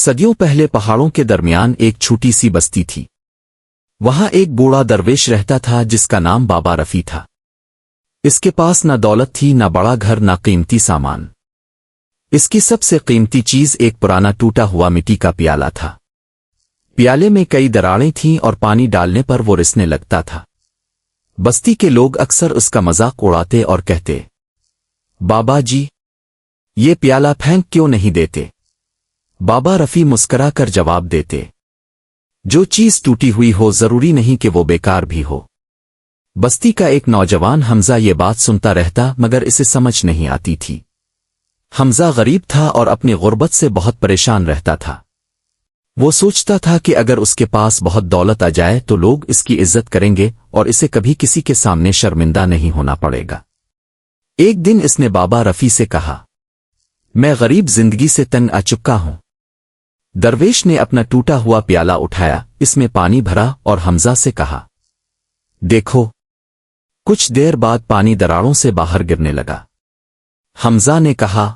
صدیوں پہلے پہاڑوں کے درمیان ایک چھوٹی سی بستی تھی۔ وہاں ایک بوڑھا درویش رہتا تھا جس کا نام بابا رفیع تھا۔ اس کے پاس نہ دولت تھی، نہ بڑا گھر، نہ قیمتی سامان۔ اس کی سب سے قیمتی چیز ایک پرانا ٹوٹا ہوا مٹی کا پیالہ تھا۔ پیالے میں کئی دراڑیں تھیں اور پانی ڈالنے پر وہ رسنے لگتا تھا۔ بستی کے لوگ اکثر اس کا مذاق اڑاتے اور کہتے، بابا جی، یہ پیالہ پھینک کیوں نہیں دیتے؟ بابا رفیع مسکرا کر جواب دیتے، جو چیز ٹوٹی ہوئی ہو ضروری نہیں کہ وہ بیکار بھی ہو۔ بستی کا ایک نوجوان حمزہ یہ بات سنتا رہتا مگر اسے سمجھ نہیں آتی تھی۔ حمزہ غریب تھا اور اپنی غربت سے بہت پریشان رہتا تھا۔ وہ سوچتا تھا کہ اگر اس کے پاس بہت دولت آ جائے تو لوگ اس کی عزت کریں گے اور اسے کبھی کسی کے سامنے شرمندہ نہیں ہونا پڑے گا۔ ایک دن اس نے بابا رفیع سے کہا، میں غریب زندگی سے تنگ آ چکا ہوں۔ درویش نے اپنا ٹوٹا ہوا پیالہ اٹھایا، اس میں پانی بھرا اور حمزہ سے کہا، دیکھو۔ کچھ دیر بعد پانی دراڑوں سے باہر گرنے لگا۔ حمزہ نے کہا،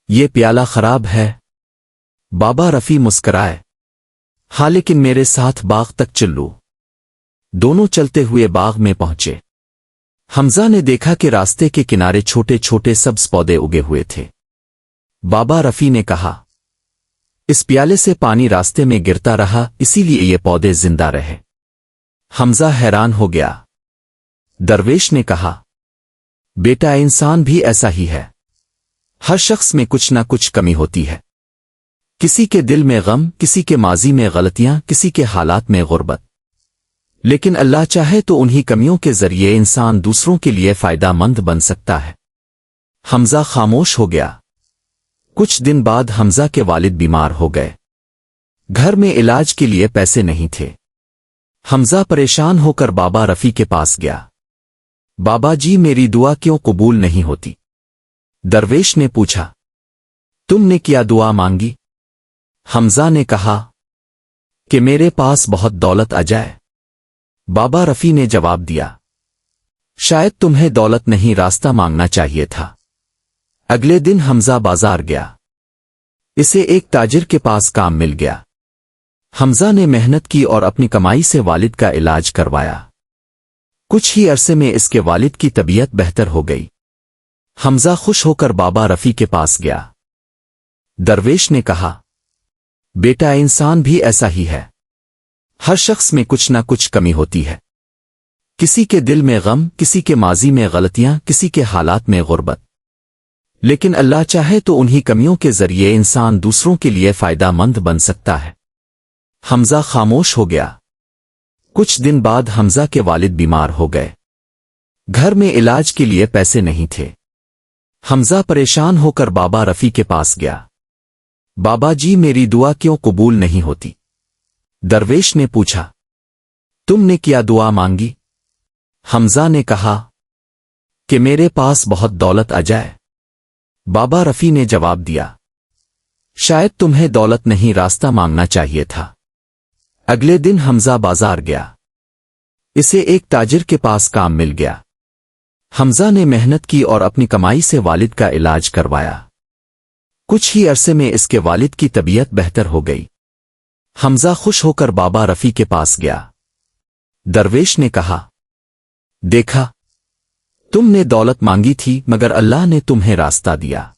یہ پیالہ خراب ہے۔ بابا رفیع مسکرائے، ہاں لیکن میرے ساتھ باغ تک چلو۔ دونوں چلتے ہوئے باغ میں پہنچے۔ حمزہ نے دیکھا کہ راستے کے کنارے چھوٹے چھوٹے سبز پودے اگے ہوئے تھے۔ بابا رفیع نے کہا، اس پیالے سے پانی راستے میں گرتا رہا، اسی لیے یہ پودے زندہ رہے۔ حمزہ حیران ہو گیا۔ درویش نے کہا، بیٹا، انسان بھی ایسا ہی ہے۔ ہر شخص میں کچھ نہ کچھ کمی ہوتی ہے۔ کسی کے دل میں غم، کسی کے ماضی میں غلطیاں، کسی کے حالات میں غربت۔ لیکن اللہ چاہے تو انہی کمیوں کے ذریعے انسان دوسروں کے لیے فائدہ مند بن سکتا ہے۔ حمزہ خاموش ہو گیا۔ کچھ دن بعد حمزہ کے والد بیمار ہو گئے۔ گھر میں علاج کے لیے پیسے نہیں تھے۔ حمزہ پریشان ہو کر بابا رفیع کے پاس گیا۔ بابا جی، میری دعا کیوں قبول نہیں ہوتی؟ درویش نے پوچھا، تم نے کیا دعا مانگی؟ حمزہ نے کہا کہ میرے پاس بہت دولت آ جائے۔ بابا رفیع نے جواب دیا، شاید تمہیں دولت نہیں، راستہ مانگنا چاہیے تھا۔ اگلے دن حمزہ بازار گیا۔ اسے ایک تاجر کے پاس کام مل گیا۔ حمزہ نے محنت کی اور اپنی کمائی سے والد کا علاج کروایا۔ کچھ ہی عرصے میں اس کے والد کی طبیعت بہتر ہو گئی۔ حمزہ خوش ہو کر بابا رفیع کے پاس گیا۔ درویش نے کہا، بیٹا، انسان بھی ایسا ہی ہے۔ ہر شخص میں کچھ نہ کچھ کمی ہوتی ہے۔ کسی کے دل میں غم، کسی کے ماضی میں غلطیاں، کسی کے حالات میں غربت۔ لیکن اللہ چاہے تو انہی کمیوں کے ذریعے انسان دوسروں کے لیے فائدہ مند بن سکتا ہے۔ حمزہ خاموش ہو گیا۔ کچھ دن بعد حمزہ کے والد بیمار ہو گئے۔ گھر میں علاج کے لیے پیسے نہیں تھے۔ حمزہ پریشان ہو کر بابا رفیع کے پاس گیا۔ بابا جی، میری دعا کیوں قبول نہیں ہوتی؟ درویش نے پوچھا، تم نے کیا دعا مانگی؟ حمزہ نے کہا کہ میرے پاس بہت دولت آ جائے۔ بابا رفیع نے جواب دیا، شاید تمہیں دولت نہیں، راستہ مانگنا چاہیے تھا۔ اگلے دن حمزہ بازار گیا۔ اسے ایک تاجر کے پاس کام مل گیا۔ حمزہ نے محنت کی اور اپنی کمائی سے والد کا علاج کروایا۔ کچھ ہی عرصے میں اس کے والد کی طبیعت بہتر ہو گئی۔ حمزہ خوش ہو کر بابا رفیع کے پاس گیا۔ درویش نے کہا، دیکھا، تم نے دولت مانگی تھی مگر اللہ نے تمہیں راستہ دیا۔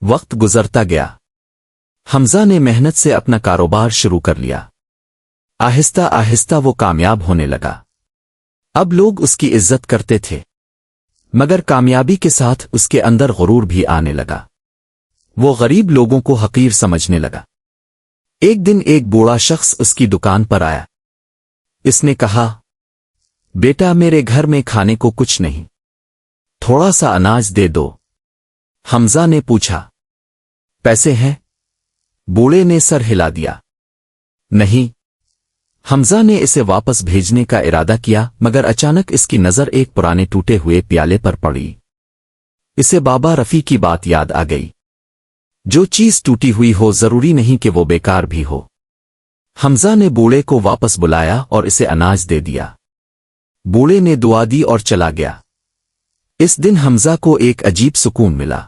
وقت گزرتا گیا۔ حمزہ نے محنت سے اپنا کاروبار شروع کر لیا۔ آہستہ آہستہ وہ کامیاب ہونے لگا۔ اب لوگ اس کی عزت کرتے تھے، مگر کامیابی کے ساتھ اس کے اندر غرور بھی آنے لگا۔ وہ غریب لوگوں کو حقیر سمجھنے لگا۔ ایک دن ایک بوڑھا شخص اس کی دکان پر آیا۔ اس نے کہا، بیٹا، میرے گھر میں کھانے کو کچھ نہیں، تھوڑا سا اناج دے دو۔ حمزہ نے پوچھا، پیسے ہیں؟ بوڑھے نے سر ہلا دیا، نہیں۔ حمزہ نے اسے واپس بھیجنے کا ارادہ کیا مگر اچانک اس کی نظر ایک پرانے ٹوٹے ہوئے پیالے پر پڑی۔ اسے بابا رفیع کی بات یاد آ گئی، جو چیز ٹوٹی ہوئی ہو ضروری نہیں کہ وہ بیکار بھی ہو۔ حمزہ نے بوڑھے کو واپس بلایا اور اسے اناج دے دیا۔ بوڑھے نے دعا دی اور چلا گیا۔ اس دن حمزہ کو ایک عجیب سکون ملا۔